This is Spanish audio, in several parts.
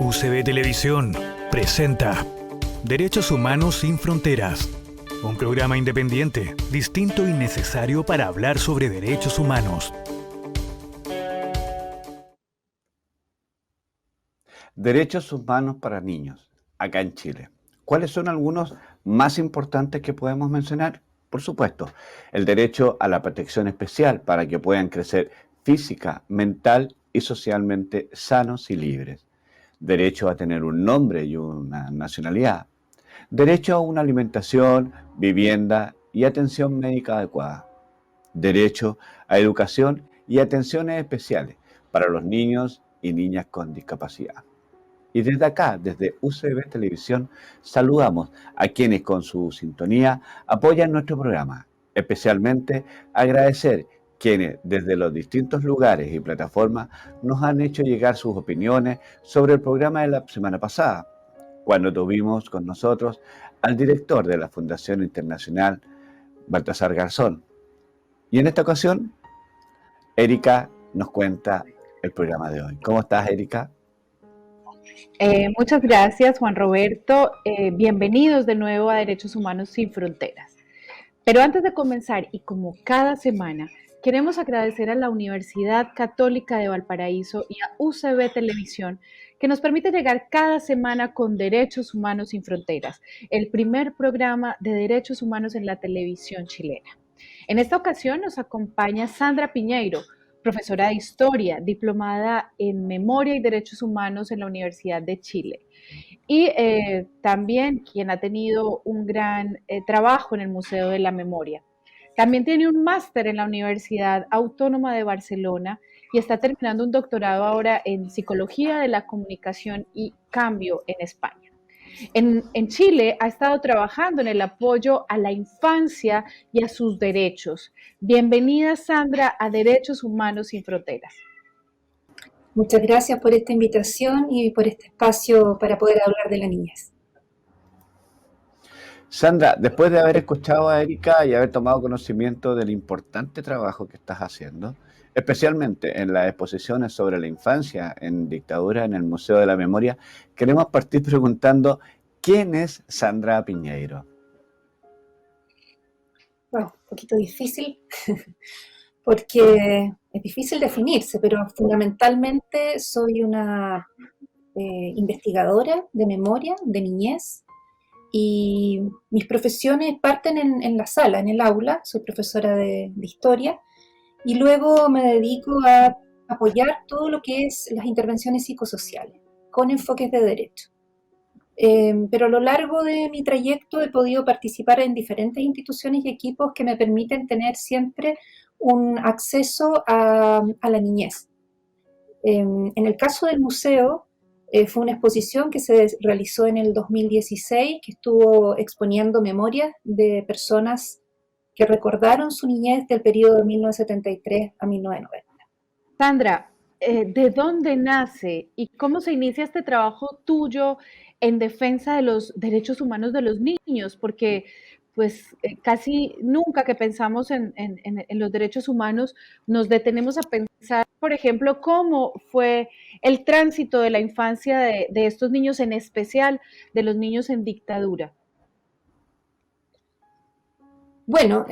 UCB Televisión presenta Derechos Humanos sin Fronteras, un programa independiente, distinto y necesario para hablar sobre derechos humanos. Derechos humanos para niños, acá en Chile. ¿Cuáles son algunos más importantes que podemos mencionar? Por supuesto, el derecho a la protección especial para que puedan crecer física, mental y socialmente sanos y libres. Derecho a tener un nombre y una nacionalidad. Derecho a una alimentación, vivienda y atención médica adecuada. Derecho a educación y atenciones especiales para los niños y niñas con discapacidad. Y desde acá, desde UCB Televisión, saludamos a quienes con su sintonía apoyan nuestro programa. Especialmente agradecer quienes desde los distintos lugares y plataformas nos han hecho llegar sus opiniones sobre el programa de la semana pasada, cuando tuvimos con nosotros al director de la Fundación Internacional, Baltasar Garzón. Y en esta ocasión, Erika nos cuenta el programa de hoy. ¿Cómo estás, Erika? Muchas gracias, Juan Roberto. Bienvenidos de nuevo a Derechos Humanos sin Fronteras. Pero antes de comenzar, y como cada semana, queremos agradecer a la Universidad Católica de Valparaíso y a UCB Televisión, que nos permite llegar cada semana con Derechos Humanos sin Fronteras, el primer programa de derechos humanos en la televisión chilena. En esta ocasión nos acompaña Sandra Piñeiro, profesora de Historia, diplomada en Memoria y Derechos Humanos en la Universidad de Chile. Y también quien ha tenido un gran trabajo en el Museo de la Memoria. También tiene un máster en la Universidad Autónoma de Barcelona y está terminando un doctorado ahora en Psicología de la Comunicación y Cambio en España. En Chile ha estado trabajando en el apoyo a la infancia y a sus derechos. Bienvenida, Sandra, a Derechos Humanos sin Fronteras. Muchas gracias por esta invitación y por este espacio para poder hablar de la niñez. Sandra, después de haber escuchado a Erika y haber tomado conocimiento del importante trabajo que estás haciendo, especialmente en las exposiciones sobre la infancia en dictadura en el Museo de la Memoria, queremos partir preguntando, ¿quién es Sandra Piñeiro? Bueno, un poquito difícil, porque es difícil definirse, pero fundamentalmente soy una investigadora de memoria, de niñez, y mis profesiones parten en la sala, en el aula. Soy profesora de historia, y luego me dedico a apoyar todo lo que es las intervenciones psicosociales, con enfoques de derecho. Pero a lo largo de mi trayecto he podido participar en diferentes instituciones y equipos que me permiten tener siempre un acceso a la niñez. En el caso del museo, fue una exposición que se realizó en el 2016, que estuvo exponiendo memorias de personas que recordaron su niñez del periodo de 1973 a 1990. Sandra, ¿de dónde nace y cómo se inicia este trabajo tuyo en defensa de los derechos humanos de los niños? Porque pues casi nunca que pensamos en los derechos humanos nos detenemos a pensar, por ejemplo, cómo fue el tránsito de la infancia de estos niños, en especial de los niños en dictadura. Bueno,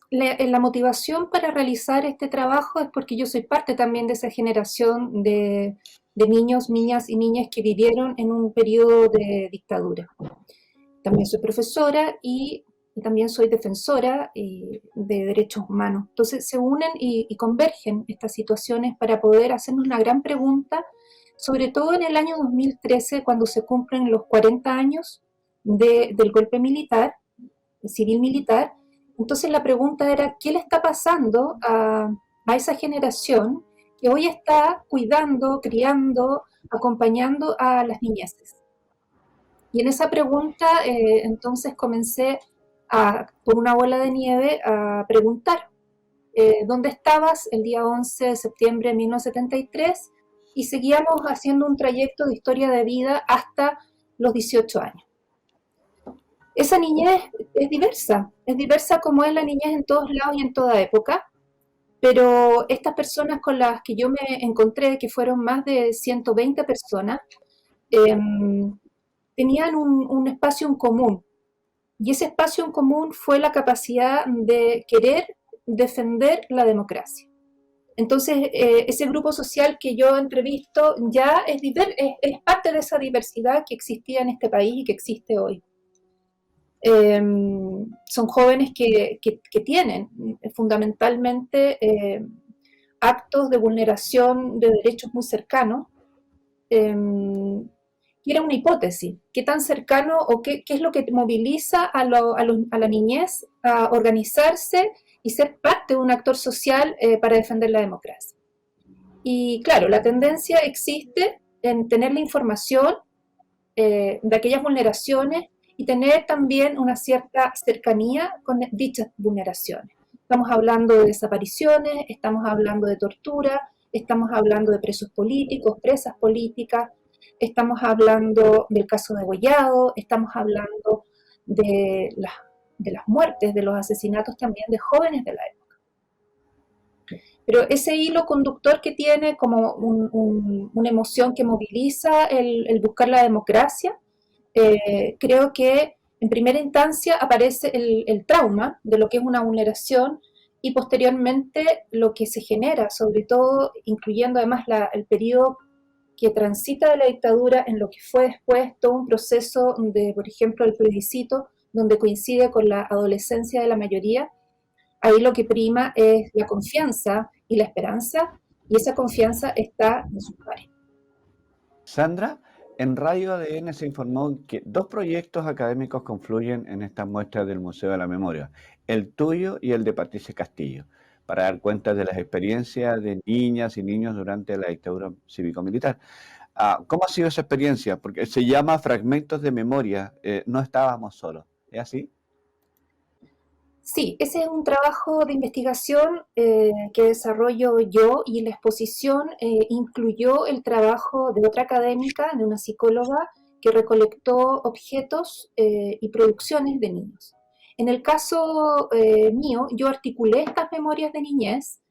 la motivación para realizar este trabajo es porque yo soy parte también de esa generación de niños, niñas y niñas que vivieron en un periodo de dictadura. También soy profesora y también soy defensora de derechos humanos. Entonces se unen y convergen estas situaciones para poder hacernos una gran pregunta, sobre todo en el año 2013, cuando se cumplen los 40 años del golpe militar, civil militar. Entonces la pregunta era, ¿qué le está pasando a esa generación que hoy está cuidando, criando, acompañando a las niñeces? Y en esa pregunta, entonces comencé por una bola de nieve a preguntar, ¿dónde estabas el día 11 de septiembre de 1973? Y seguíamos haciendo un trayecto de historia de vida hasta los 18 años. Esa niñez es diversa como es la niñez en todos lados y en toda época, Pero estas personas con las que yo me encontré, que fueron más de 120 personas, tenían un espacio en común. Y ese espacio en común fue la capacidad de querer defender la democracia. Entonces, ese grupo social que yo entrevisto ya es parte de esa diversidad que existía en este país y que existe hoy. Son jóvenes que tienen fundamentalmente actos de vulneración de derechos muy cercanos. Y era una hipótesis, qué tan cercano o qué es lo que moviliza a la niñez a organizarse y ser parte de un actor social para defender la democracia. Y claro, la tendencia existe en tener la información de aquellas vulneraciones y tener también una cierta cercanía con dichas vulneraciones. Estamos hablando de desapariciones, estamos hablando de tortura, estamos hablando de presos políticos, presas políticas, estamos hablando del caso de Gollado, estamos hablando de las muertes, de los asesinatos también de jóvenes de la época. Pero ese hilo conductor que tiene como una emoción que moviliza el buscar la democracia, creo que en primera instancia aparece el trauma de lo que es una vulneración y posteriormente lo que se genera, sobre todo incluyendo además el periodo que transita de la dictadura en lo que fue después todo un proceso de, por ejemplo, el plebiscito, donde coincide con la adolescencia de la mayoría. Ahí lo que prima es la confianza y la esperanza, y esa confianza está en sus pares. Sandra, en Radio ADN se informó que 2 proyectos académicos confluyen en esta muestra del Museo de la Memoria, el tuyo y el de Patricia Castillo, para dar cuenta de las experiencias de niñas y niños durante la dictadura cívico-militar. ¿Cómo ha sido esa experiencia? Porque se llama Fragmentos de Memoria, no estábamos solos, ¿es así? Sí, ese es un trabajo de investigación que desarrollo yo, y la exposición incluyó el trabajo de otra académica, de una psicóloga, que recolectó objetos y producciones de niños. En el caso mío, yo articulé estas memorias de niñez.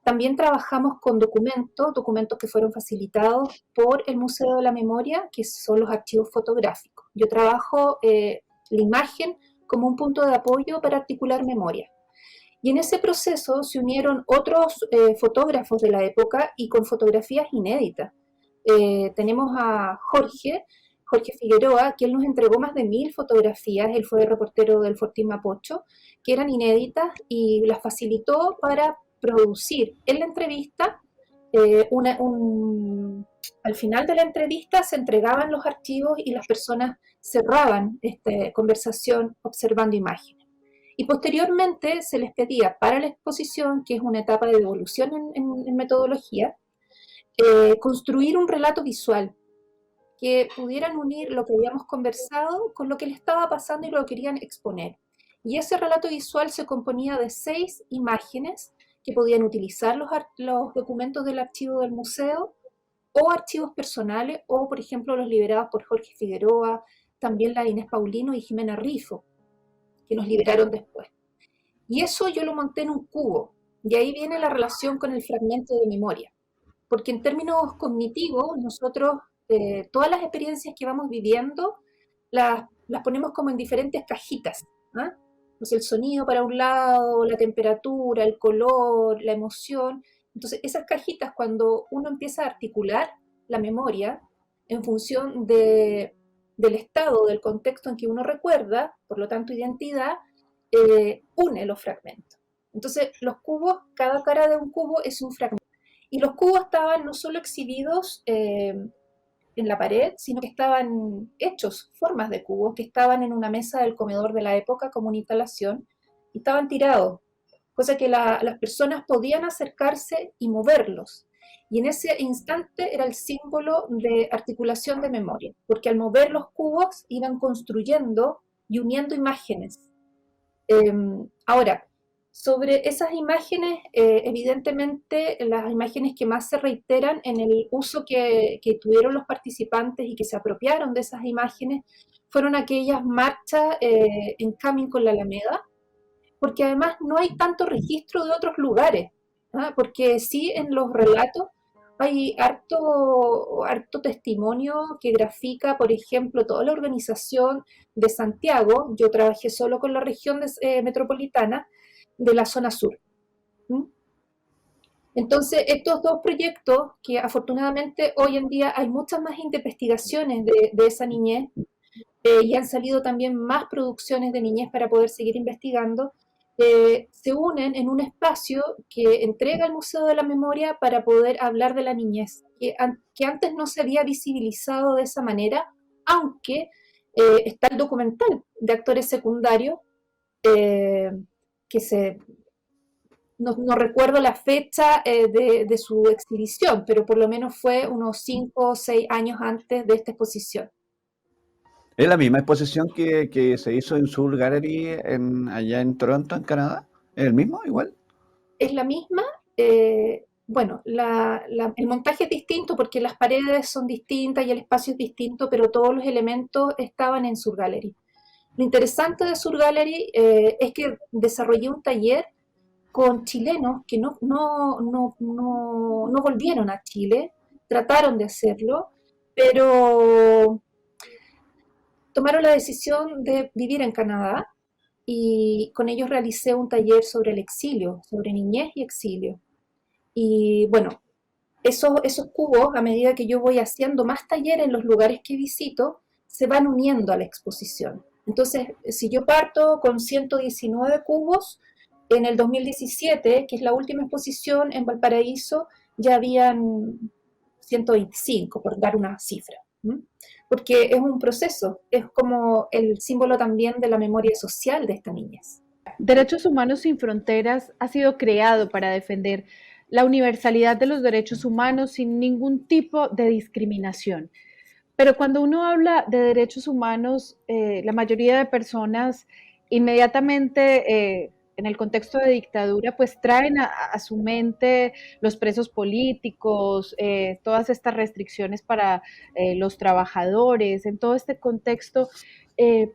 También trabajamos con documentos que fueron facilitados por el Museo de la Memoria, que son los archivos fotográficos. Yo trabajo la imagen como un punto de apoyo para articular memoria. Y en ese proceso se unieron otros fotógrafos de la época y con fotografías inéditas. Tenemos a Jorge Figueroa, que él nos entregó más de 1000 fotografías, él fue reportero del Fortín Mapocho, que eran inéditas y las facilitó para producir en la entrevista. Al final de la entrevista se entregaban los archivos y las personas cerraban esta conversación observando imágenes. Y posteriormente se les pedía para la exposición, que es una etapa de devolución en metodología, construir un relato visual que pudieran unir lo que habíamos conversado con lo que les estaba pasando y lo que querían exponer. Y ese relato visual se componía de 6 imágenes que podían utilizar los documentos del archivo del museo, o archivos personales, o por ejemplo los liberados por Jorge Figueroa, también la Inés Paulino y Jimena Rifo, que nos liberaron después. Y eso yo lo monté en un cubo, y ahí viene la relación con el fragmento de memoria, porque en términos cognitivos nosotros todas las experiencias que vamos viviendo las ponemos como en diferentes cajitas, ¿eh? Pues el sonido para un lado, la temperatura, el color, la emoción. Entonces esas cajitas, cuando uno empieza a articular la memoria en función del estado, del contexto en que uno recuerda, por lo tanto identidad, une los fragmentos. Entonces los cubos, cada cara de un cubo es un fragmento. Y los cubos estaban no solo exhibidos en la pared, sino que estaban hechos, formas de cubos, que estaban en una mesa del comedor de la época como una instalación, y estaban tirados, cosa que las personas podían acercarse y moverlos. Y en ese instante era el símbolo de articulación de memoria, porque al mover los cubos iban construyendo y uniendo imágenes. Ahora, sobre esas imágenes, evidentemente las imágenes que más se reiteran en el uso que tuvieron los participantes y que se apropiaron de esas imágenes fueron aquellas marchas en Camin con la Alameda, porque además no hay tanto registro de otros lugares. ¿ah? Porque sí, en los relatos hay harto testimonio que grafica, por ejemplo, toda la organización de Santiago. Yo trabajé solo con la región metropolitana de la zona sur. ¿Mm? Entonces, estos dos proyectos, que afortunadamente hoy en día hay muchas más investigaciones de esa niñez, y han salido también más producciones de niñez para poder seguir investigando, se unen en un espacio que entrega el Museo de la Memoria para poder hablar de la niñez, que antes no se había visibilizado de esa manera, aunque está el documental de actores secundarios, que no recuerdo la fecha de su exhibición, pero por lo menos fue unos 5 o 6 años antes de esta exposición. ¿Es la misma exposición que se hizo en Soul Gallery allá en Toronto, en Canadá? ¿Es el mismo, igual? Es la misma, bueno, el montaje es distinto porque las paredes son distintas y el espacio es distinto, pero todos los elementos estaban en Soul Gallery. Lo interesante de Soul Gallery es que desarrollé un taller con chilenos que no volvieron a Chile, trataron de hacerlo, pero tomaron la decisión de vivir en Canadá, y con ellos realicé un taller sobre el exilio, sobre niñez y exilio. Y bueno, esos cubos, a medida que yo voy haciendo más talleres en los lugares que visito, se van uniendo a la exposición. Entonces, si yo parto con 119 cubos, en el 2017, que es la última exposición en Valparaíso, ya habían 125, por dar una cifra. Porque es un proceso, es como el símbolo también de la memoria social de esta niñez. Derechos Humanos Sin Fronteras ha sido creado para defender la universalidad de los derechos humanos sin ningún tipo de discriminación. Pero cuando uno habla de derechos humanos, la mayoría de personas inmediatamente, en el contexto de dictadura, pues traen a su mente los presos políticos, todas estas restricciones para los trabajadores, en todo este contexto,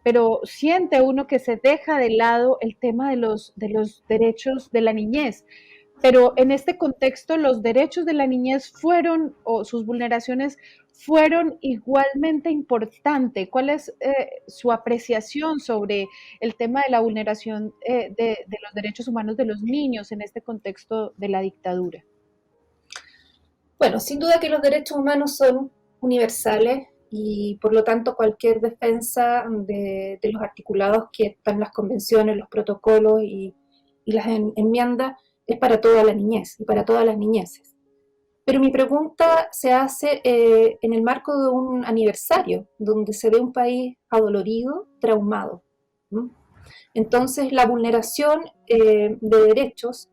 pero siente uno que se deja de lado el tema de los derechos de la niñez. Pero en este contexto, los derechos de la niñez fueron, o sus vulneraciones fueron igualmente importantes. ¿Cuál es su apreciación sobre el tema de la vulneración de los derechos humanos de los niños en este contexto de la dictadura? Bueno, sin duda que los derechos humanos son universales y por lo tanto cualquier defensa de los articulados que están en las convenciones, los protocolos y las enmiendas es para toda la niñez y para todas las niñeces. Pero mi pregunta se hace en el marco de un aniversario, donde se ve un país adolorido, traumado. Entonces, la vulneración de derechos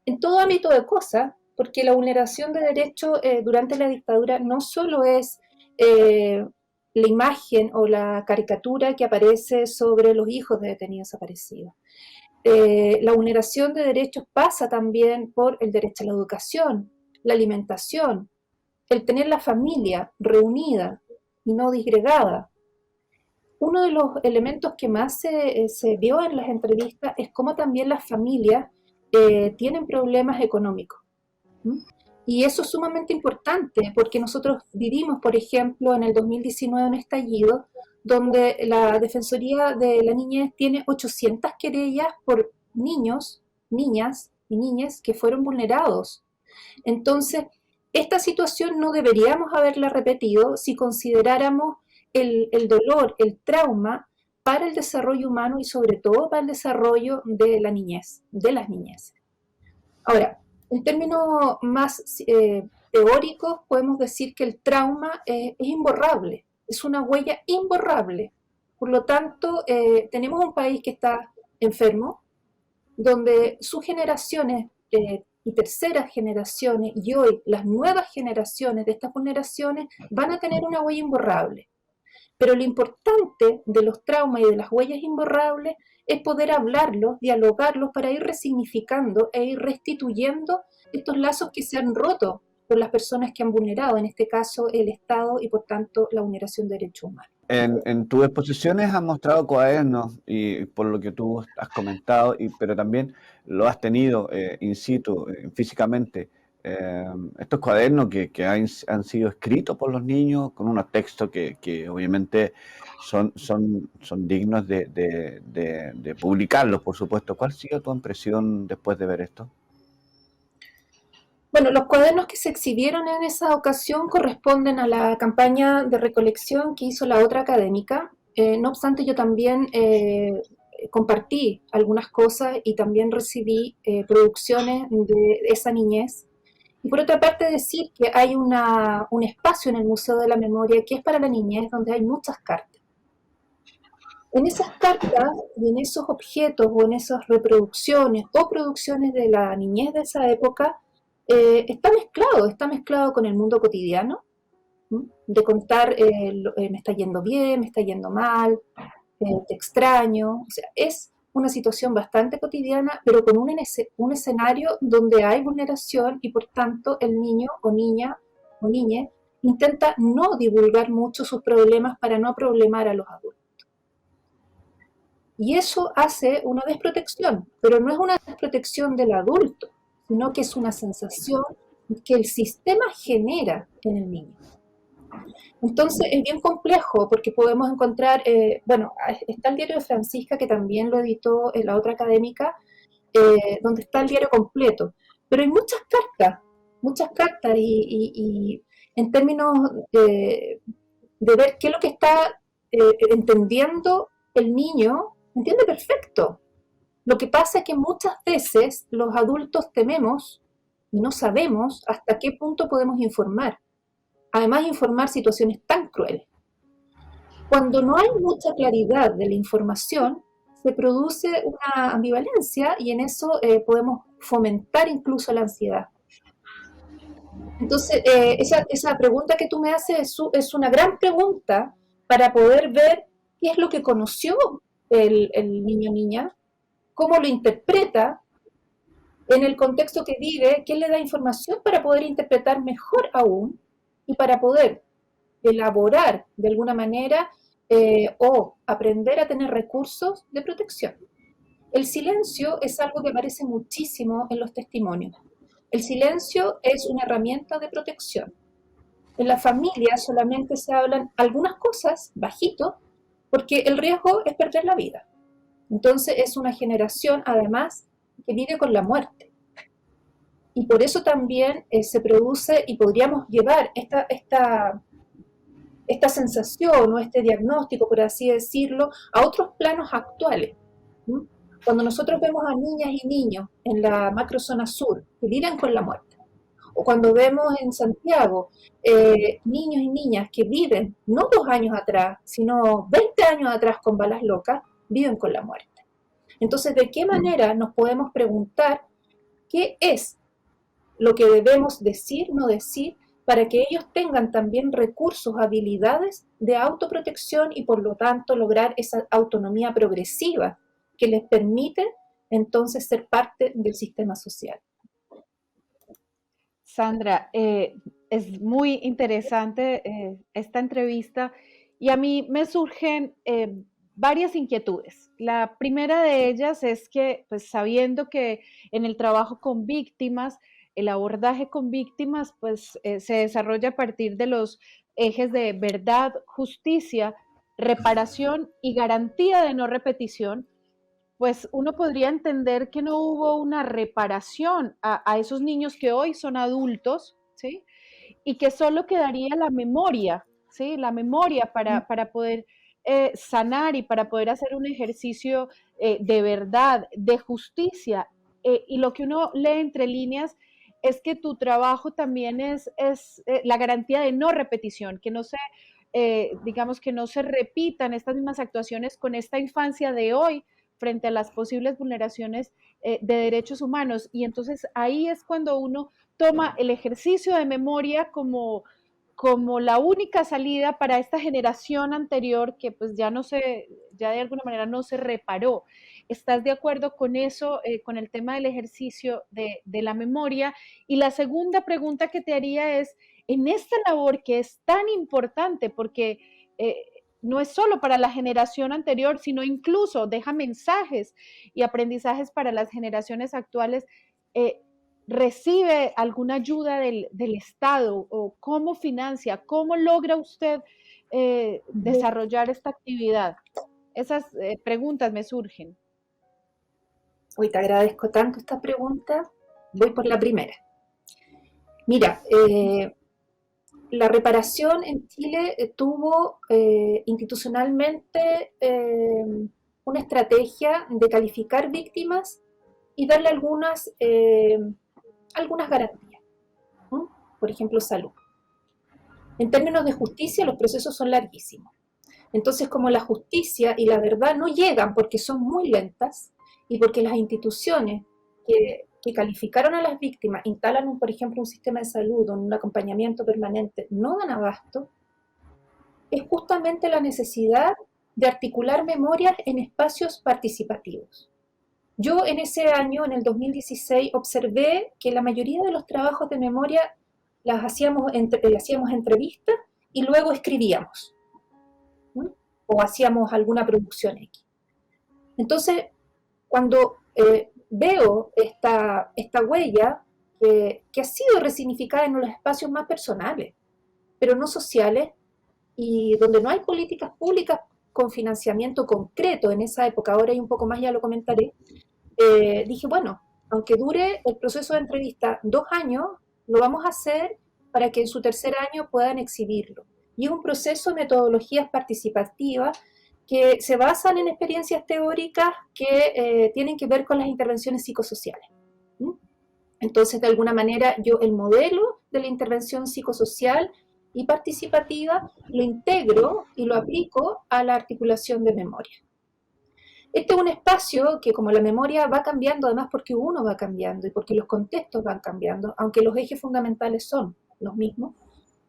en todo ámbito de cosas, porque la vulneración de derechos durante la dictadura no solo es la imagen o la caricatura que aparece sobre los hijos de detenidos desaparecidos. La vulneración de derechos pasa también por el derecho a la educación, la alimentación, el tener la familia reunida y no disgregada. Uno de los elementos que más se vio en las entrevistas es cómo también las familias tienen problemas económicos. Y eso es sumamente importante porque nosotros vivimos, por ejemplo, en el 2019 un estallido donde la Defensoría de la Niñez tiene 800 querellas por niños, niñas y niñas que fueron vulnerados. Entonces, esta situación no deberíamos haberla repetido si consideráramos el dolor, el trauma para el desarrollo humano y sobre todo para el desarrollo de la niñez, de las niñeces. Ahora, en términos más teóricos, podemos decir que el trauma es imborrable, es una huella imborrable. Por lo tanto, tenemos un país que está enfermo, donde sus generaciones y terceras generaciones y hoy las nuevas generaciones de estas vulneraciones van a tener una huella imborrable. Pero lo importante de los traumas y de las huellas imborrables es poder hablarlos, dialogarlos para ir resignificando e ir restituyendo estos lazos que se han roto por las personas que han vulnerado, en este caso el Estado y por tanto la vulneración de derechos humanos. En tus exposiciones has mostrado cuadernos y por lo que tú has comentado, pero también lo has tenido in situ, físicamente. Estos cuadernos que han sido escritos por los niños con unos textos que obviamente son dignos de publicarlos, por supuesto. ¿Cuál ha sido tu impresión después de ver esto? Bueno, los cuadernos que se exhibieron en esa ocasión corresponden a la campaña de recolección que hizo la otra académica. No obstante, yo también compartí algunas cosas y también recibí producciones de esa niñez. Y por otra parte decir que hay un espacio en el Museo de la Memoria que es para la niñez, donde hay muchas cartas. En esas cartas y en esos objetos o en esas reproducciones o producciones de la niñez de esa época, está mezclado con el mundo cotidiano, ¿m? De contar me está yendo bien, me está yendo mal, te extraño, o sea, es una situación bastante cotidiana, pero con un escenario donde hay vulneración y por tanto el niño o niña o niñe intenta no divulgar mucho sus problemas para no problemar a los adultos. Y eso hace una desprotección, pero no es una desprotección del adulto, sino que es una sensación que el sistema genera en el niño. Entonces es bien complejo porque podemos encontrar, está el diario de Francisca, que también lo editó en la otra académica, donde está el diario completo, pero hay muchas cartas y en términos de ver qué es lo que está entendiendo el niño, entiende perfecto. Lo que pasa es que muchas veces los adultos tememos y no sabemos hasta qué punto podemos informar. Además, informar situaciones tan crueles. Cuando no hay mucha claridad de la información, se produce una ambivalencia y en eso podemos fomentar incluso la ansiedad. Entonces, esa pregunta que tú me haces es una gran pregunta para poder ver qué es lo que conoció el niño o niña, cómo lo interpreta en el contexto que vive, qué le da información para poder interpretar mejor aún y para poder elaborar de alguna manera o aprender a tener recursos de protección. El silencio es algo que aparece muchísimo en los testimonios. El silencio es una herramienta de protección. En la familia solamente se hablan algunas cosas bajito porque el riesgo es perder la vida. Entonces es una generación además que vive con la muerte. Y por eso también se produce y podríamos llevar esta sensación o este diagnóstico, por así decirlo, a otros planos actuales. ¿Mm? Cuando nosotros vemos a niñas y niños en la macrozona sur que viven con la muerte, o cuando vemos en Santiago niños y niñas que viven no 2 años atrás, sino 20 años atrás con balas locas, viven con la muerte. Entonces, ¿de qué manera nos podemos preguntar qué es lo que debemos decir, no decir, para que ellos tengan también recursos, habilidades de autoprotección y por lo tanto lograr esa autonomía progresiva que les permite entonces ser parte del sistema social? Sandra, es muy interesante esta entrevista y a mí me surgen varias inquietudes. La primera de ellas es que, pues sabiendo que en el trabajo con víctimas, el abordaje con víctimas, pues se desarrolla a partir de los ejes de verdad, justicia, reparación y garantía de no repetición, pues uno podría entender que no hubo una reparación a esos niños que hoy son adultos, ¿sí? Y que solo quedaría la memoria, ¿sí? La memoria para poder sanar y para poder hacer un ejercicio de verdad, de justicia. Y lo que uno lee entre líneas es que tu trabajo también es la garantía de no repetición, que no se, digamos, que no se repitan estas mismas actuaciones con esta infancia de hoy frente a las posibles vulneraciones de derechos humanos. Y entonces ahí es cuando uno toma el ejercicio de memoria como la única salida para esta generación anterior que pues ya no se, ya de alguna manera no se reparó. ¿Estás de acuerdo con eso, con el tema del ejercicio de la memoria? Y la segunda pregunta que te haría es, en esta labor que es tan importante, porque no es solo para la generación anterior, sino incluso deja mensajes y aprendizajes para las generaciones actuales, ¿recibe alguna ayuda del Estado? ¿O cómo financia? ¿Cómo logra usted desarrollar esta actividad? Esas preguntas me surgen. Hoy te agradezco tanto esta pregunta. Voy por la primera. Mira, la reparación en Chile tuvo institucionalmente una estrategia de calificar víctimas y darle algunas garantías. ¿Mm? Por ejemplo, salud. En términos de justicia, los procesos son larguísimos. Entonces, como la justicia y la verdad no llegan porque son muy lentas y porque las instituciones que calificaron a las víctimas instalan, por ejemplo, un sistema de salud o un acompañamiento permanente, no dan abasto, es justamente la necesidad de articular memorias en espacios participativos. Yo en ese año, en el 2016, observé que la mayoría de los trabajos de memoria hacíamos entrevistas y luego escribíamos, ¿sí? O hacíamos alguna producción X. Entonces, cuando veo esta huella que ha sido resignificada en los espacios más personales, pero no sociales, y donde no hay políticas públicas con financiamiento concreto en esa época, ahora hay un poco más, ya lo comentaré, dije, bueno, aunque dure el proceso de entrevista 2 años, lo vamos a hacer para que en su tercer año puedan exhibirlo. Y es un proceso de metodologías participativas que se basan en experiencias teóricas que tienen que ver con las intervenciones psicosociales. ¿Mm? Entonces, de alguna manera, yo el modelo de la intervención psicosocial y participativa lo integro y lo aplico a la articulación de memoria. Este es un espacio que, como la memoria va cambiando, además porque uno va cambiando y porque los contextos van cambiando, aunque los ejes fundamentales son los mismos,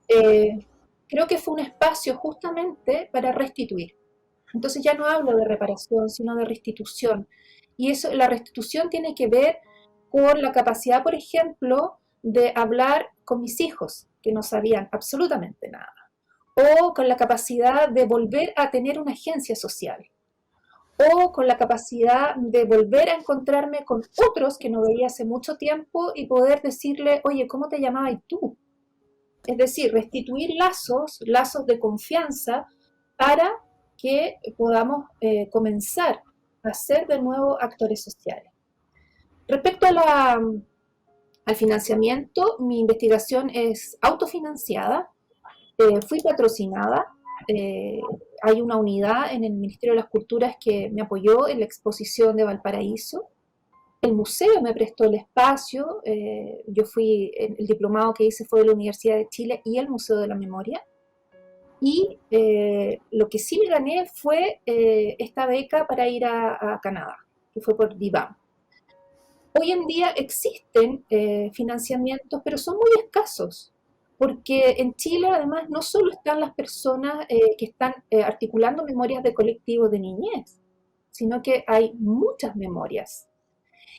creo que fue un espacio justamente para restituir. Entonces ya no hablo de reparación, sino de restitución. Y eso, la restitución tiene que ver con la capacidad, por ejemplo, de hablar con mis hijos, que no sabían absolutamente nada, o con la capacidad de volver a tener una agencia social, o con la capacidad de volver a encontrarme con otros que no veía hace mucho tiempo y poder decirle, oye, ¿cómo te llamabas tú? Es decir, restituir lazos de confianza para que podamos comenzar a ser de nuevo actores sociales. Respecto al financiamiento, mi investigación es autofinanciada, fui patrocinada, hay una unidad en el Ministerio de las Culturas que me apoyó en la exposición de Valparaíso, el museo me prestó el espacio, yo el diplomado que hice fue de la Universidad de Chile y el Museo de la Memoria, y lo que sí me gané fue esta beca para ir a Canadá, que fue por DIVAM. Hoy en día existen financiamientos, pero son muy escasos, porque en Chile además no solo están las personas que están articulando memorias de colectivos de niñez, sino que hay muchas memorias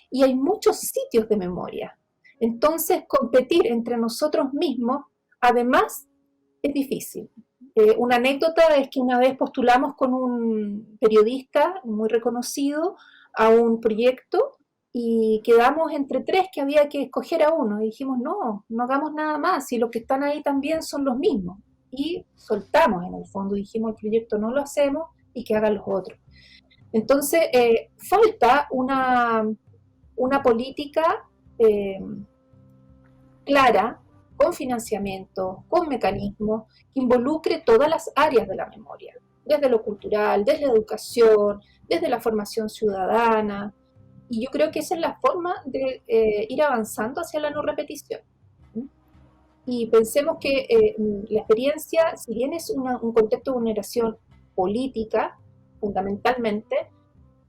y hay muchos sitios de memoria. Entonces, competir entre nosotros mismos, además, es difícil. Una anécdota es que una vez postulamos con un periodista muy reconocido a un proyecto y quedamos entre 3 que había que escoger a uno. Y dijimos, no hagamos nada más, si los que están ahí también son los mismos. Y soltamos en el fondo, dijimos, el proyecto no lo hacemos y que hagan los otros. Entonces, falta una política clara, con financiamiento, con mecanismos, que involucre todas las áreas de la memoria, desde lo cultural, desde la educación, desde la formación ciudadana, y yo creo que esa es la forma de ir avanzando hacia la no repetición. Y pensemos que la experiencia, si bien es un contexto de vulneración política, fundamentalmente,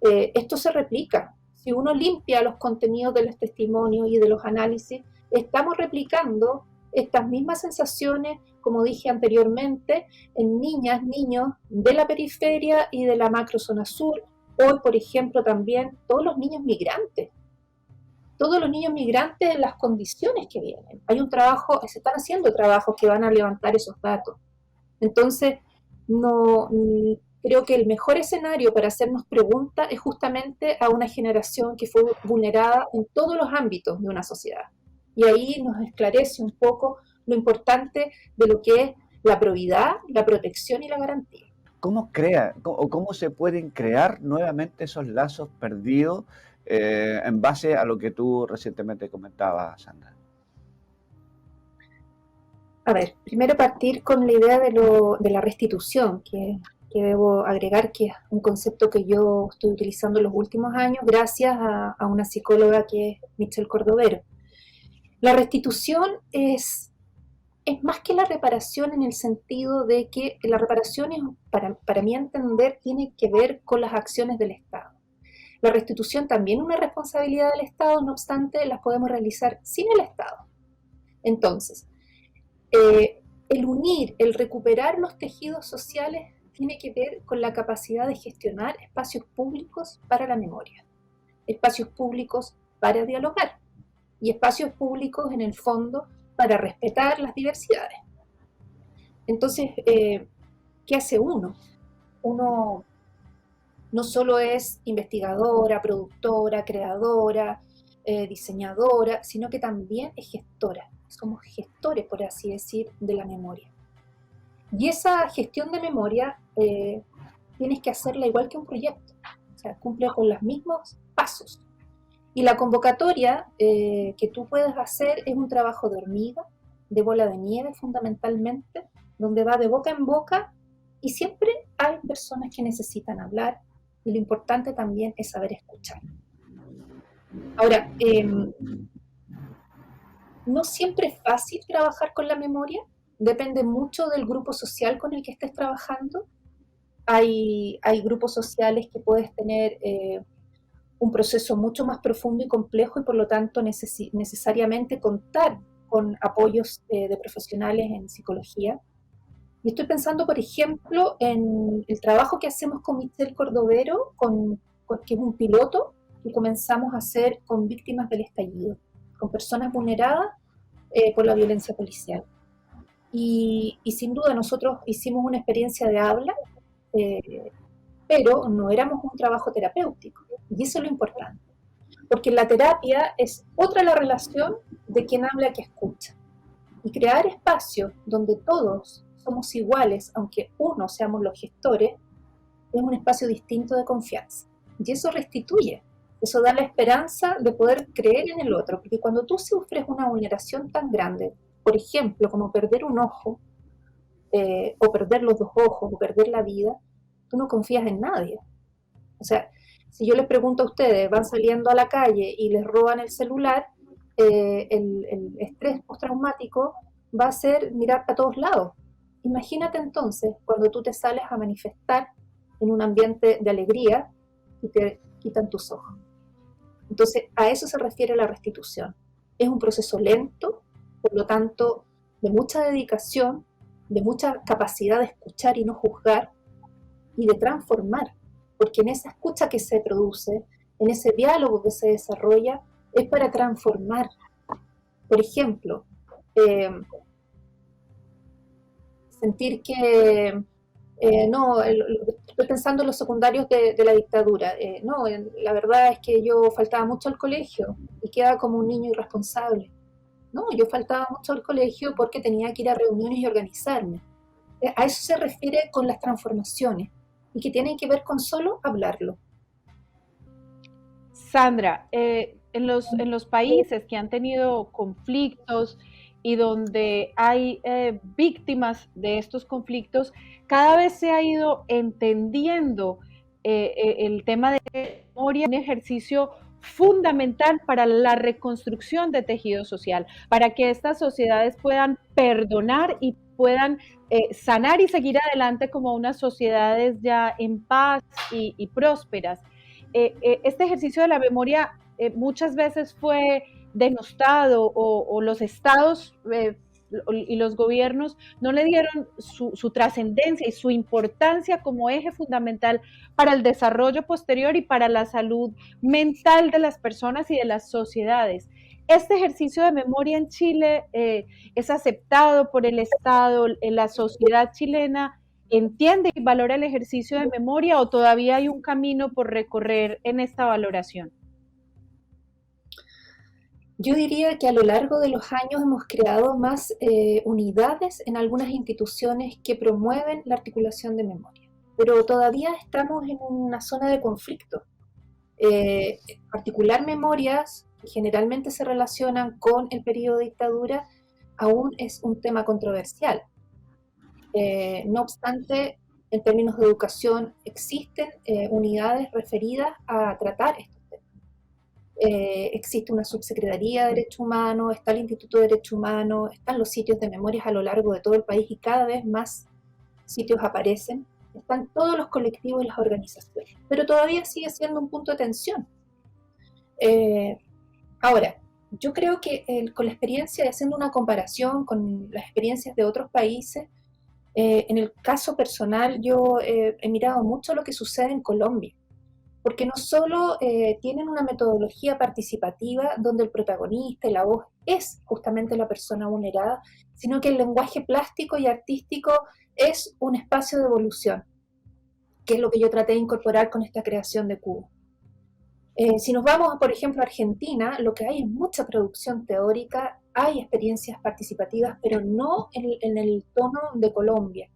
esto se replica. Si uno limpia los contenidos de los testimonios y de los análisis, estamos replicando estas mismas sensaciones, como dije anteriormente, en niñas, niños de la periferia y de la macrozona sur, Hoy, por ejemplo, también todos los niños migrantes en las condiciones que vienen. Hay un trabajo, se están haciendo trabajos que van a levantar esos datos. Entonces, no creo que el mejor escenario para hacernos preguntas es justamente a una generación que fue vulnerada en todos los ámbitos de una sociedad. Y ahí nos esclarece un poco lo importante de lo que es la probidad, la protección y la garantía. ¿Cómo se pueden crear nuevamente esos lazos perdidos en base a lo que tú recientemente comentabas, Sandra? A ver, primero partir con la idea de la restitución, que debo agregar que es un concepto que yo estoy utilizando en los últimos años gracias a una psicóloga que es Michelle Cordovero. La restitución es más que la reparación en el sentido de que la reparación, para mi entender, tiene que ver con las acciones del Estado. La restitución también es una responsabilidad del Estado, no obstante, las podemos realizar sin el Estado. Entonces, el unir, el recuperar los tejidos sociales tiene que ver con la capacidad de gestionar espacios públicos para la memoria, espacios públicos para dialogar y espacios públicos, en el fondo, para respetar las diversidades. Entonces, ¿qué hace uno? Uno no solo es investigadora, productora, creadora, diseñadora, sino que también es gestora. Somos gestores, por así decir, de la memoria. Y esa gestión de memoria tienes que hacerla igual que un proyecto, o sea, cumple con los mismos pasos. Y la convocatoria que tú puedes hacer es un trabajo de hormiga, de bola de nieve fundamentalmente, donde va de boca en boca y siempre hay personas que necesitan hablar y lo importante también es saber escuchar. Ahora, no siempre es fácil trabajar con la memoria, depende mucho del grupo social con el que estés trabajando. Hay grupos sociales que puedes tener un proceso mucho más profundo y complejo y por lo tanto necesariamente contar con apoyos de profesionales en psicología. Y estoy pensando, por ejemplo, en el trabajo que hacemos con Michelle Cordovero, que es un piloto que comenzamos a hacer con víctimas del estallido, con personas vulneradas por la violencia policial. Y sin duda nosotros hicimos una experiencia de habla, pero no éramos un trabajo terapéutico. Y eso es lo importante. Porque la terapia es otra la relación de quien habla que escucha. Y crear espacios donde todos somos iguales, aunque uno seamos los gestores, es un espacio distinto de confianza. Y eso restituye, eso da la esperanza de poder creer en el otro. Porque cuando tú sufres una vulneración tan grande, por ejemplo, como perder un ojo, o perder los dos ojos, o perder la vida, tú no confías en nadie. O sea, si yo les pregunto a ustedes, van saliendo a la calle y les roban el celular, el estrés postraumático va a ser mirar a todos lados. Imagínate entonces cuando tú te sales a manifestar en un ambiente de alegría y te quitan tus ojos. Entonces, a eso se refiere la restitución. Es un proceso lento, por lo tanto, de mucha dedicación, de mucha capacidad de escuchar y no juzgar, y de transformar, porque en esa escucha que se produce, en ese diálogo que se desarrolla, es para transformar. Por ejemplo, sentir que, estoy pensando en los secundarios de la dictadura, la verdad es que yo faltaba mucho al colegio y quedaba como un niño irresponsable. No, yo faltaba mucho al colegio porque tenía que ir a reuniones y organizarme. A eso se refiere con las transformaciones y que tienen que ver con solo hablarlo. Sandra, en los países que han tenido conflictos y donde hay víctimas de estos conflictos, cada vez se ha ido entendiendo el tema de memoria, un ejercicio fundamental para la reconstrucción de tejido social, para que estas sociedades puedan perdonar y puedan sanar y seguir adelante como unas sociedades ya en paz y prósperas. Este ejercicio de la memoria muchas veces fue denostado o los estados y los gobiernos no le dieron su trascendencia y su importancia como eje fundamental para el desarrollo posterior y para la salud mental de las personas y de las sociedades. Este ejercicio de memoria en Chile es aceptado por el Estado, la sociedad chilena entiende y valora el ejercicio de memoria, o todavía hay un camino por recorrer en esta valoración. Yo diría que a lo largo de los años hemos creado más unidades en algunas instituciones que promueven la articulación de memoria, pero todavía estamos en una zona de conflicto. Articular memorias que generalmente se relacionan con el periodo de dictadura aún es un tema controversial. No obstante, en términos de educación existen unidades referidas a tratar estos temas. Existe una subsecretaría de Derechos Humanos, está el Instituto de Derechos Humanos, están los sitios de memorias a lo largo de todo el país y cada vez más sitios aparecen. Están todos los colectivos y las organizaciones, pero todavía sigue siendo un punto de tensión. Ahora, yo creo que con la experiencia, haciendo una comparación con las experiencias de otros países, en el caso personal yo he mirado mucho lo que sucede en Colombia, porque no solo tienen una metodología participativa donde el protagonista y la voz es justamente la persona vulnerada, sino que el lenguaje plástico y artístico es un espacio de evolución, que es lo que yo traté de incorporar con esta creación de Cubo. Si nos vamos, por ejemplo, a Argentina, lo que hay es mucha producción teórica, hay experiencias participativas, pero no en el tono de Colombia.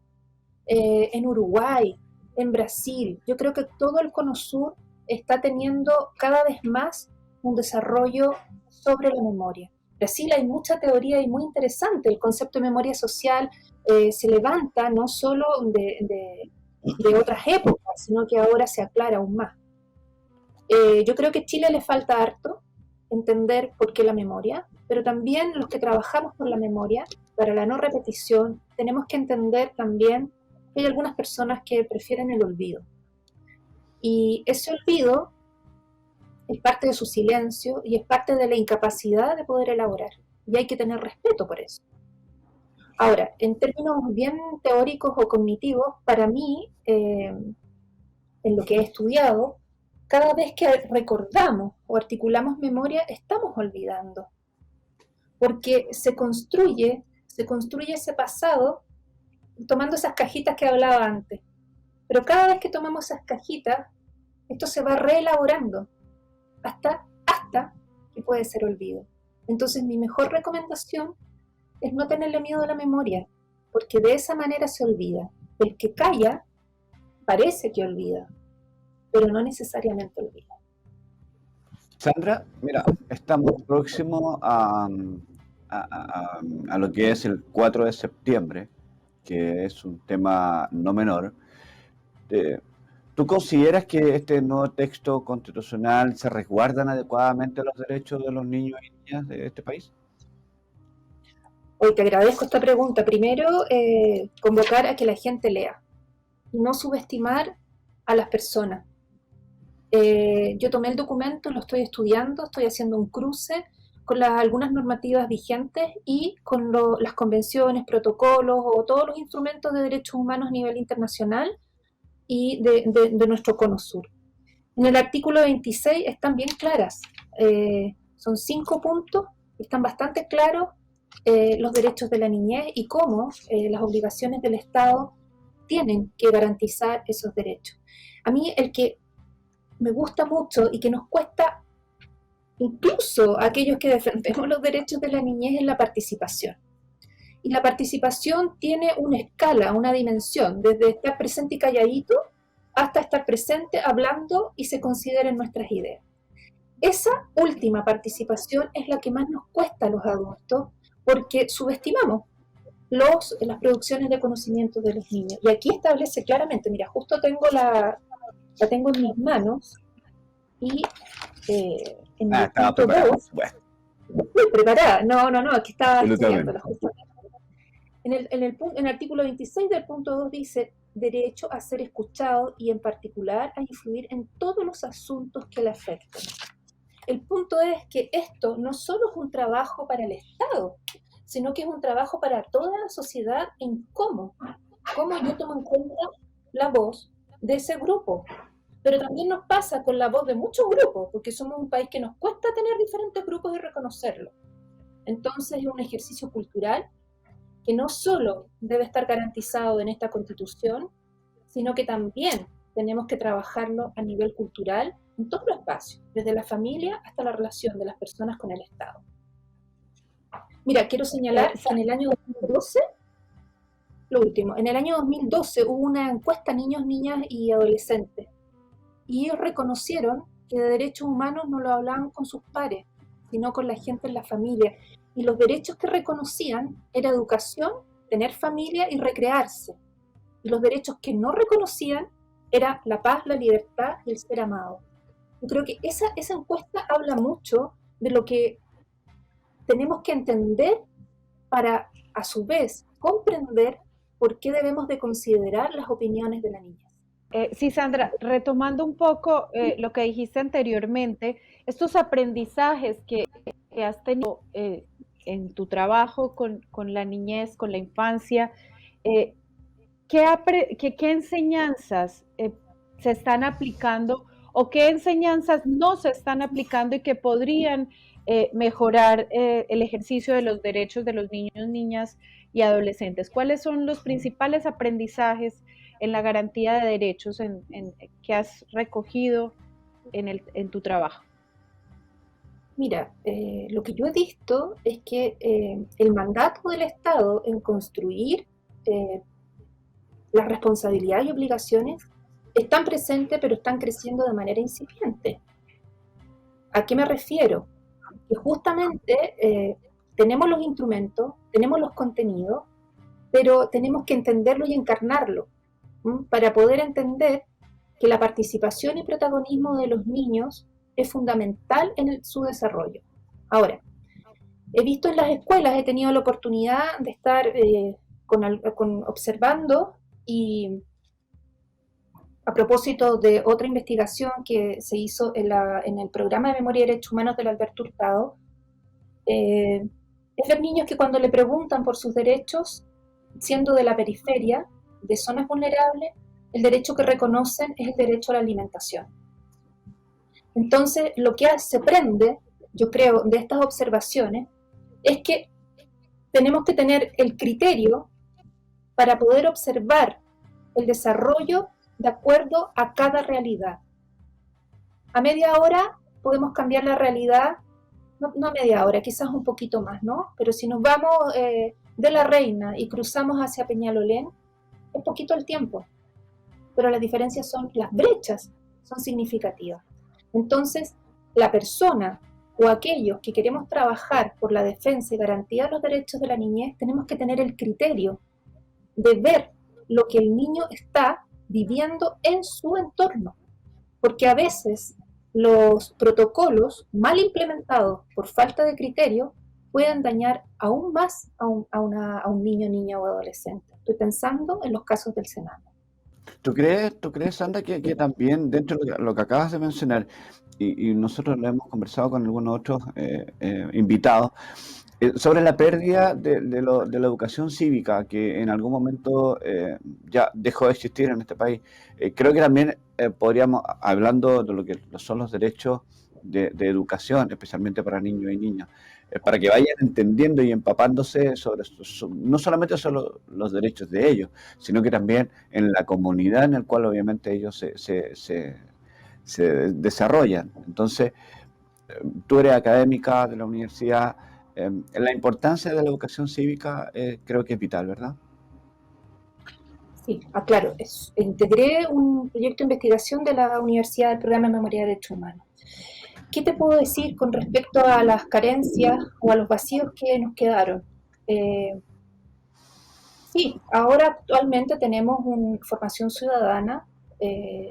En Uruguay, en Brasil, yo creo que todo el Cono Sur está teniendo cada vez más un desarrollo sobre la memoria. En Brasil hay mucha teoría y muy interesante, el concepto de memoria social se levanta no solo de otras épocas, sino que ahora se aclara aún más. Yo creo que a Chile le falta harto entender por qué la memoria, pero también los que trabajamos por la memoria, para la no repetición, tenemos que entender también que hay algunas personas que prefieren el olvido. Y ese olvido es parte de su silencio y es parte de la incapacidad de poder elaborar. Y hay que tener respeto por eso. Ahora, en términos bien teóricos o cognitivos, para mí, en lo que he estudiado, cada vez que recordamos o articulamos memoria, estamos olvidando. Porque se construye ese pasado tomando esas cajitas que hablaba antes. Pero cada vez que tomamos esas cajitas, esto se va reelaborando hasta que puede ser olvido. Entonces mi mejor recomendación es no tenerle miedo a la memoria, porque de esa manera se olvida. El que calla parece que olvida, pero no necesariamente olvida. Sandra, mira, estamos próximos a lo que es el 4 de septiembre, que es un tema no menor. ¿Tú consideras que este nuevo texto constitucional se resguardan adecuadamente los derechos de los niños y niñas de este país? Hoy te agradezco esta pregunta. Primero, convocar a que la gente lea, no subestimar a las personas. Yo tomé el documento, lo estoy estudiando, estoy haciendo un cruce con algunas normativas vigentes y con las convenciones, protocolos o todos los instrumentos de derechos humanos a nivel internacional y de nuestro Cono Sur. En el artículo 26 están bien claras, son 5 puntos, están bastante claros los derechos de la niñez y cómo las obligaciones del Estado tienen que garantizar esos derechos. A mí el que me gusta mucho y que nos cuesta, incluso a aquellos que defendemos los derechos de la niñez, es la participación. Y la participación tiene una escala, una dimensión, desde estar presente y calladito hasta estar presente, hablando y se consideren nuestras ideas. Esa última participación es la que más nos cuesta a los adultos porque subestimamos las producciones de conocimiento de los niños. Y aquí establece claramente, mira, justo tengo la tengo en mis manos y en el punto 2, preparada, no, aquí estaba estudiándola justamente. En el artículo 26 del punto 2 dice, derecho a ser escuchado y en particular a influir en todos los asuntos que le afecten. El punto es que esto no solo es un trabajo para el Estado, sino que es un trabajo para toda la sociedad en cómo yo tomo en cuenta la voz de ese grupo. Pero también nos pasa con la voz de muchos grupos, porque somos un país que nos cuesta tener diferentes grupos y reconocerlos. Entonces es un ejercicio cultural que no solo debe estar garantizado en esta Constitución, sino que también tenemos que trabajarlo a nivel cultural en todos los espacios, desde la familia hasta la relación de las personas con el Estado. Mira, quiero señalar que en el año 2012, lo último, en el año 2012 hubo una encuesta a niños, niñas y adolescentes, y ellos reconocieron que de derechos humanos no lo hablaban con sus pares, sino con la gente en la familia, y los derechos que reconocían era educación, tener familia y recrearse, y los derechos que no reconocían era la paz, la libertad y el ser amado. Yo creo que esa encuesta habla mucho de lo que tenemos que entender para, a su vez, comprender por qué debemos de considerar las opiniones de la niña. Sí, Sandra, retomando un poco lo que dijiste anteriormente, estos aprendizajes que has tenido en tu trabajo con la niñez, con la infancia, ¿qué enseñanzas se están aplicando o qué enseñanzas no se están aplicando y que podrían mejorar el ejercicio de los derechos de los niños, niñas y adolescentes? ¿Cuáles son los principales aprendizajes en la garantía de derechos que has recogido en tu trabajo? Mira, lo que yo he visto es que el mandato del Estado en construir las responsabilidades y obligaciones están presentes, pero están creciendo de manera incipiente. ¿A qué me refiero? Que justamente tenemos los instrumentos, tenemos los contenidos, pero tenemos que entenderlo y encarnarlo, para poder entender que la participación y protagonismo de los niños es fundamental en su desarrollo. Ahora, he visto en las escuelas, he tenido la oportunidad de estar observando, y a propósito de otra investigación que se hizo en el programa de Memoria y Derechos Humanos del Alberto Hurtado, es ver niños que cuando le preguntan por sus derechos, siendo de la periferia, de zonas vulnerables, el derecho que reconocen es el derecho a la alimentación. Entonces, lo que se aprende, yo creo, de estas observaciones, es que tenemos que tener el criterio para poder observar el desarrollo de acuerdo a cada realidad. A media hora podemos cambiar la realidad, no a media hora, quizás un poquito más, ¿no? Pero si nos vamos de La Reina y cruzamos hacia Peñalolén, es poquito el tiempo, pero las diferencias las brechas son significativas. Entonces, la persona o aquellos que queremos trabajar por la defensa y garantía de los derechos de la niñez, tenemos que tener el criterio de ver lo que el niño está viviendo en su entorno, porque a veces los protocolos mal implementados por falta de criterio pueden dañar aún más a un niño, niña o adolescente. Estoy pensando en los casos del Sename. ¿Tú crees, Sandra, que también dentro de lo que acabas de mencionar, y nosotros lo hemos conversado con algunos otros invitados, sobre la pérdida de la educación cívica, que en algún momento ya dejó de existir en este país? Creo que también podríamos, hablando de lo que son los derechos de educación, especialmente para niños y niñas, para que vayan entendiendo y empapándose no solamente sobre los derechos de ellos, sino que también en la comunidad en la cual obviamente ellos se desarrollan. Entonces, tú eres académica de la universidad, la importancia de la educación cívica creo que es vital, ¿verdad? Sí, claro. Integré un proyecto de investigación de la Universidad del Programa de Memoria y Derechos Humanos. ¿Qué te puedo decir con respecto a las carencias o a los vacíos que nos quedaron? Sí, ahora actualmente tenemos una formación ciudadana,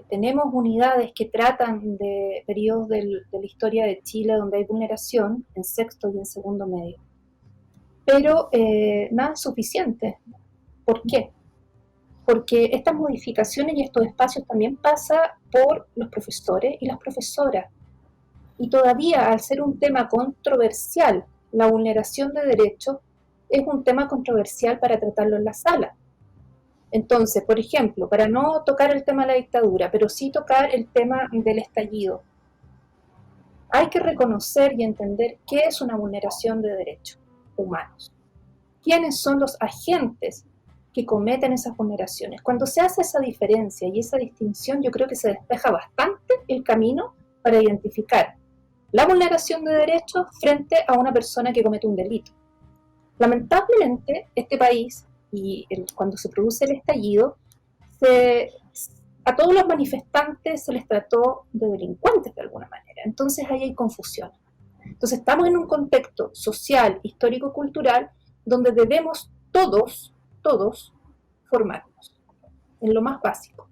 tenemos unidades que tratan de periodos de la historia de Chile donde hay vulneración en sexto y en segundo medio. Pero nada es suficiente. ¿Por qué? Porque estas modificaciones y estos espacios también pasan por los profesores y las profesoras. Y todavía, al ser un tema controversial, la vulneración de derechos, es un tema controversial para tratarlo en la sala. Entonces, por ejemplo, para no tocar el tema de la dictadura, pero sí tocar el tema del estallido, hay que reconocer y entender qué es una vulneración de derechos humanos. ¿Quiénes son los agentes que cometen esas vulneraciones? Cuando se hace esa diferencia y esa distinción, yo creo que se despeja bastante el camino para identificar la vulneración de derechos frente a una persona que comete un delito. Lamentablemente, este país, cuando se produce el estallido, a todos los manifestantes se les trató de delincuentes de alguna manera. Entonces ahí hay confusión. Entonces estamos en un contexto social, histórico-cultural, donde debemos todos formarnos en lo más básico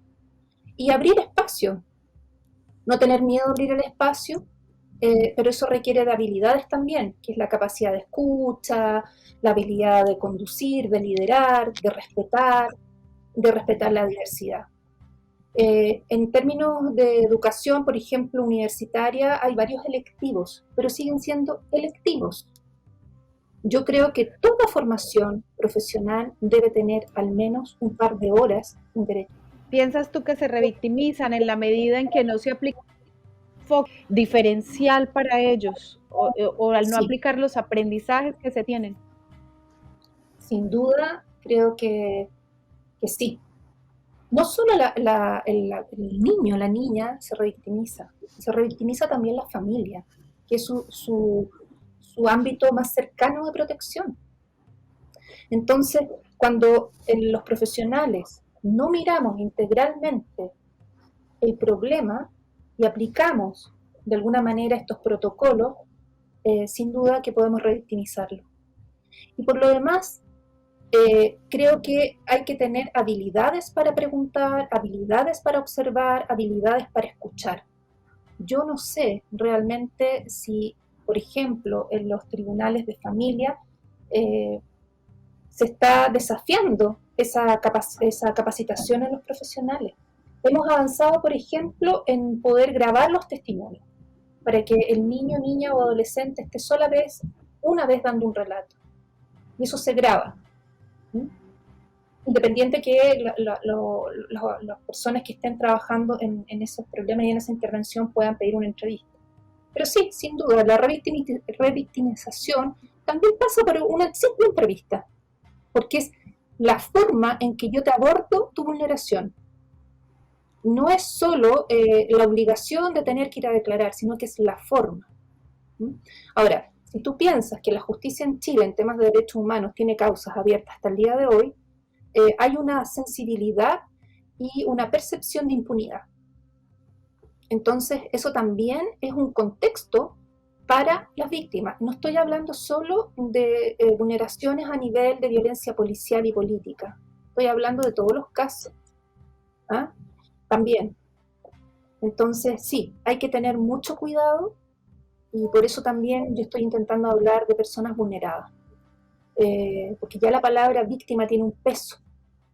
y abrir espacio, no tener miedo a abrir el espacio, pero eso requiere de habilidades también, que es la capacidad de escucha, la habilidad de conducir, de liderar, de respetar la diversidad. En términos de educación, por ejemplo, universitaria, hay varios electivos, pero siguen siendo electivos. Yo creo que toda formación profesional debe tener al menos un par de horas en derecho. ¿Piensas tú que se revictimizan en la medida en que no se aplica un enfoque diferencial para ellos o al no aplicar los aprendizajes que se tienen? Sin duda, creo que sí. No solo el niño, la niña se revictimiza también la familia, que es su ámbito más cercano de protección. Entonces, cuando los profesionales no miramos integralmente el problema y aplicamos de alguna manera estos protocolos, sin duda que podemos revictimizarlo. Y por lo demás, creo que hay que tener habilidades para preguntar, habilidades para observar, habilidades para escuchar. Yo no sé realmente si, por ejemplo, en los tribunales de familia se está desafiando esa capacitación en los profesionales. Hemos avanzado, por ejemplo, en poder grabar los testimonios para que el niño, niña o adolescente esté una vez dando un relato. Y eso se graba. Independiente que las personas que estén trabajando en esos problemas y en esa intervención puedan pedir una entrevista. Pero sí, sin duda, la revictimización también pasa por una simple entrevista, porque es la forma en que yo te abordo tu vulneración. No es solo la obligación de tener que ir a declarar, sino que es la forma. Ahora, si tú piensas que la justicia en Chile en temas de derechos humanos tiene causas abiertas hasta el día de hoy, hay una sensibilidad y una percepción de impunidad. Entonces, eso también es un contexto para las víctimas. No estoy hablando solo de vulneraciones a nivel de violencia policial y política. Estoy hablando de todos los casos. ¿Ah? También. Entonces, sí, hay que tener mucho cuidado y por eso también yo estoy intentando hablar de personas vulneradas. Porque ya la palabra víctima tiene un peso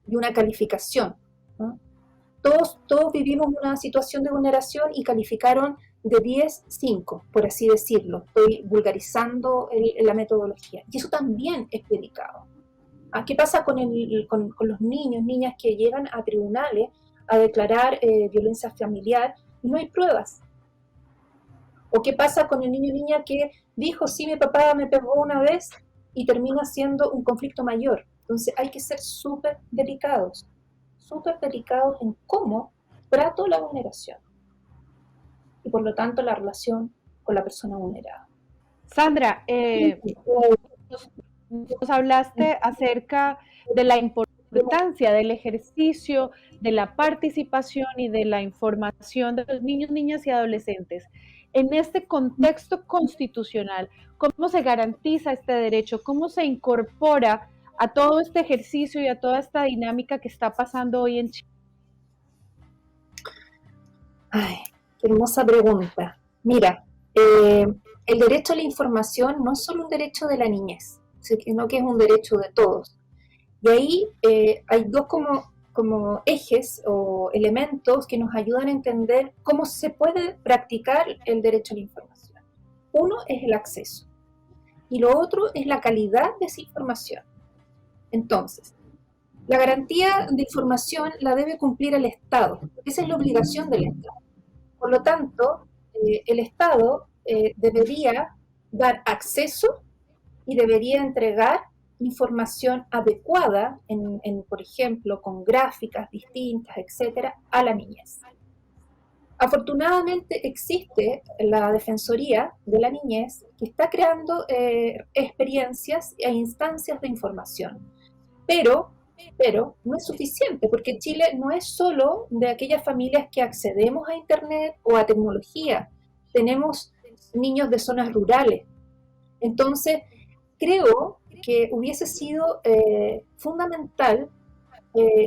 y una calificación, ¿no? Todos vivimos una situación de vulneración y calificaron de 10, 5, por así decirlo. Estoy vulgarizando la metodología. Y eso también es delicado. ¿Qué pasa con los niños, niñas que llegan a tribunales a declarar violencia familiar y no hay pruebas? ¿O qué pasa con el niño o niña que dijo, sí, mi papá me pegó una vez y termina siendo un conflicto mayor? Entonces hay que ser súper delicados en cómo trato la vulneración y por lo tanto la relación con la persona vulnerada. Sandra, nos hablaste acerca de la importancia del ejercicio, de la participación y de la información de los niños, niñas y adolescentes. En este contexto constitucional, ¿cómo se garantiza este derecho? ¿Cómo se incorpora a todo este ejercicio y a toda esta dinámica que está pasando hoy en Chile? Ay, qué hermosa pregunta. Mira, el derecho a la información no es solo un derecho de la niñez, sino que es un derecho de todos. Y ahí hay dos como ejes o elementos que nos ayudan a entender cómo se puede practicar el derecho a la información. Uno es el acceso. y lo otro es la calidad de esa información. Entonces, la garantía de información la debe cumplir el Estado. Esa es la obligación del Estado. Por lo tanto, el Estado debería dar acceso y debería entregar información adecuada, por ejemplo, con gráficas distintas, etcétera, a la niñez. Afortunadamente existe la Defensoría de la Niñez que está creando experiencias e instancias de información, pero no es suficiente, porque Chile no es solo de aquellas familias que accedemos a Internet o a tecnología, tenemos niños de zonas rurales. Entonces, creo que hubiese sido fundamental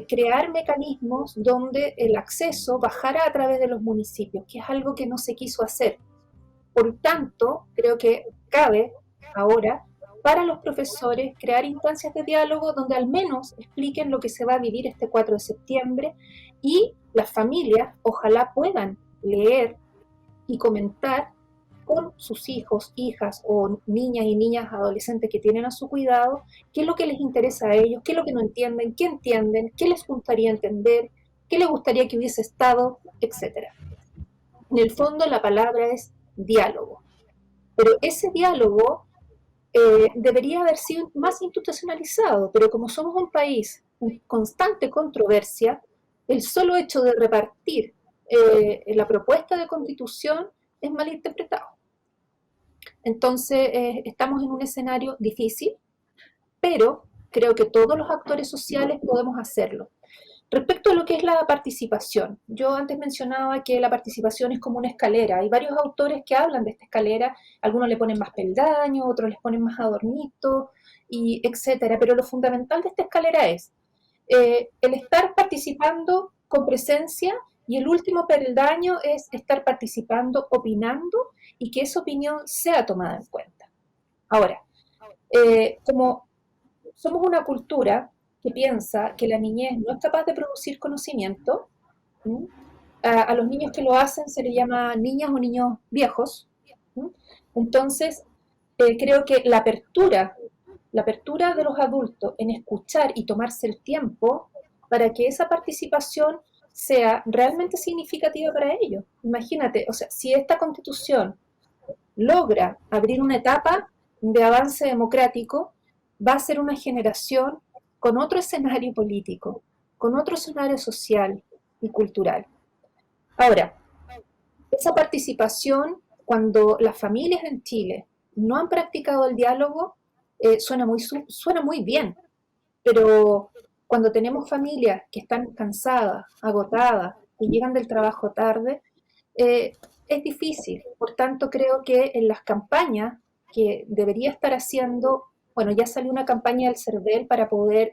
crear mecanismos donde el acceso bajara a través de los municipios, que es algo que no se quiso hacer. Por tanto, creo que cabe ahora para los profesores crear instancias de diálogo donde al menos expliquen lo que se va a vivir este 4 de septiembre y las familias ojalá puedan leer y comentar con sus hijos, hijas o niñas y niñas adolescentes que tienen a su cuidado, qué es lo que les interesa a ellos, qué es lo que no entienden, qué les gustaría entender, qué les gustaría que hubiese estado, etc. En el fondo la palabra es diálogo, pero ese diálogo debería haber sido más institucionalizado, pero como somos un país en constante controversia, el solo hecho de repartir la propuesta de constitución es mal interpretado. Entonces, estamos en un escenario difícil, pero creo que todos los actores sociales podemos hacerlo. Respecto a lo que es la participación, yo antes mencionaba que la participación es como una escalera. Hay varios autores que hablan de esta escalera, algunos le ponen más peldaños, otros les ponen más adornitos, y etcétera. Pero lo fundamental de esta escalera es el estar participando con presencia, y el último peldaño es estar participando, opinando, y que esa opinión sea tomada en cuenta. Ahora, como somos una cultura que piensa que la niñez no es capaz de producir conocimiento, a los niños que lo hacen se les llama niñas o niños viejos. Entonces, creo que la apertura de los adultos en escuchar y tomarse el tiempo para que esa participación sea realmente significativa para ellos. Imagínate, o sea, si esta Constitución logra abrir una etapa de avance democrático, va a ser una generación con otro escenario político, con otro escenario social y cultural. Ahora, esa participación, cuando las familias en Chile no han practicado el diálogo, suena muy bien, pero cuando tenemos familias que están cansadas, agotadas, y llegan del trabajo tarde, es difícil. Por tanto, creo que en las campañas que debería estar haciendo, bueno, ya salió una campaña del CERVEL para poder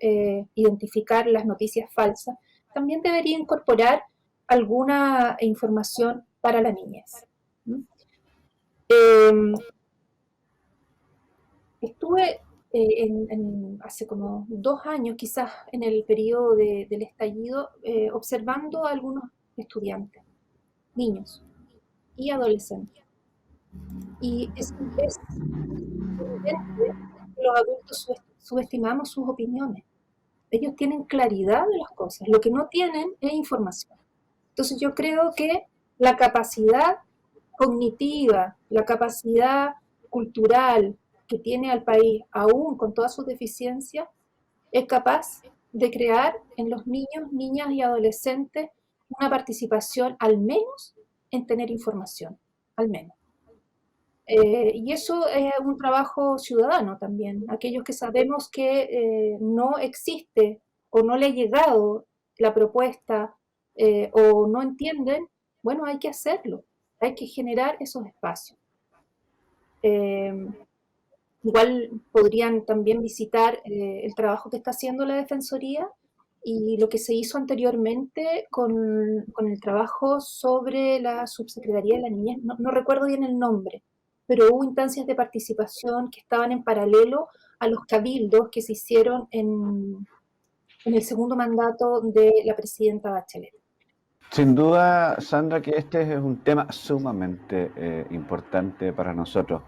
identificar las noticias falsas, también debería incorporar alguna información para la niñez. Estuve hace como 2 años, quizás en el periodo del estallido, observando a algunos estudiantes, niños y adolescentes. Y es evidente que los adultos subestimamos sus opiniones. Ellos tienen claridad de las cosas, lo que no tienen es información. Entonces yo creo que la capacidad cognitiva, la capacidad cultural que tiene al país, aún con todas sus deficiencias, es capaz de crear en los niños, niñas y adolescentes una participación, al menos en tener información, al menos. Y eso es un trabajo ciudadano también. Aquellos que sabemos que no existe o no le ha llegado la propuesta o no entienden, bueno, hay que hacerlo, hay que generar esos espacios. Igual podrían también visitar el trabajo que está haciendo la Defensoría y lo que se hizo anteriormente con el trabajo sobre la Subsecretaría de la Niñez. No recuerdo bien el nombre, pero hubo instancias de participación que estaban en paralelo a los cabildos que se hicieron en el segundo mandato de la presidenta Bachelet. Sin duda, Sandra, que este es un tema sumamente importante para nosotros.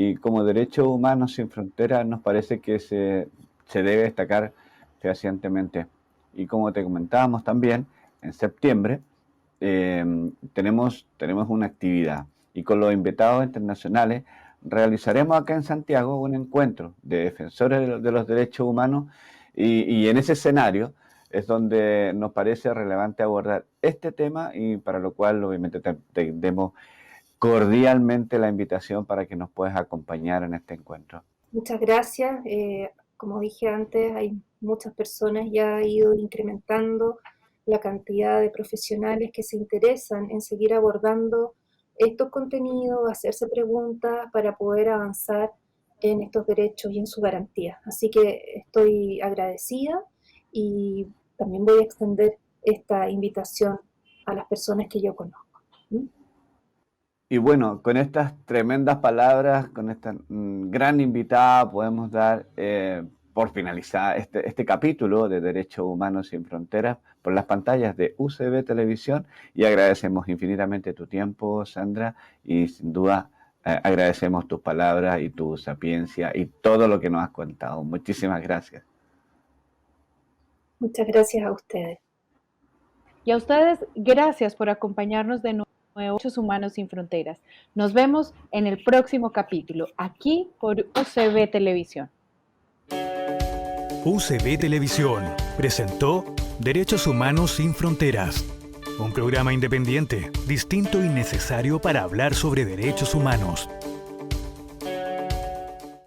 y como Derechos Humanos Sin Fronteras nos parece que se debe destacar fehacientemente. Y como te comentábamos también, en septiembre tenemos una actividad y con los invitados internacionales realizaremos acá en Santiago un encuentro de defensores de los derechos humanos y en ese escenario es donde nos parece relevante abordar este tema y para lo cual obviamente te demos cordialmente la invitación para que nos puedas acompañar en este encuentro. Muchas gracias. Como dije antes, hay muchas personas, ya ha ido incrementando la cantidad de profesionales que se interesan en seguir abordando estos contenidos, hacerse preguntas para poder avanzar en estos derechos y en su garantía. Así que estoy agradecida y también voy a extender esta invitación a las personas que yo conozco. Y bueno, con estas tremendas palabras, con esta gran invitada, podemos dar por finalizar este capítulo de Derechos Humanos Sin Fronteras por las pantallas de UCB Televisión y agradecemos infinitamente tu tiempo, Sandra, y sin duda agradecemos tus palabras y tu sapiencia y todo lo que nos has contado. Muchísimas gracias. Muchas gracias a ustedes. Y a ustedes, gracias por acompañarnos de nuevo en Derechos Humanos Sin Fronteras. Nos vemos en el próximo capítulo, aquí por UCB Televisión. UCB Televisión presentó Derechos Humanos Sin Fronteras, un programa independiente, distinto y necesario para hablar sobre derechos humanos.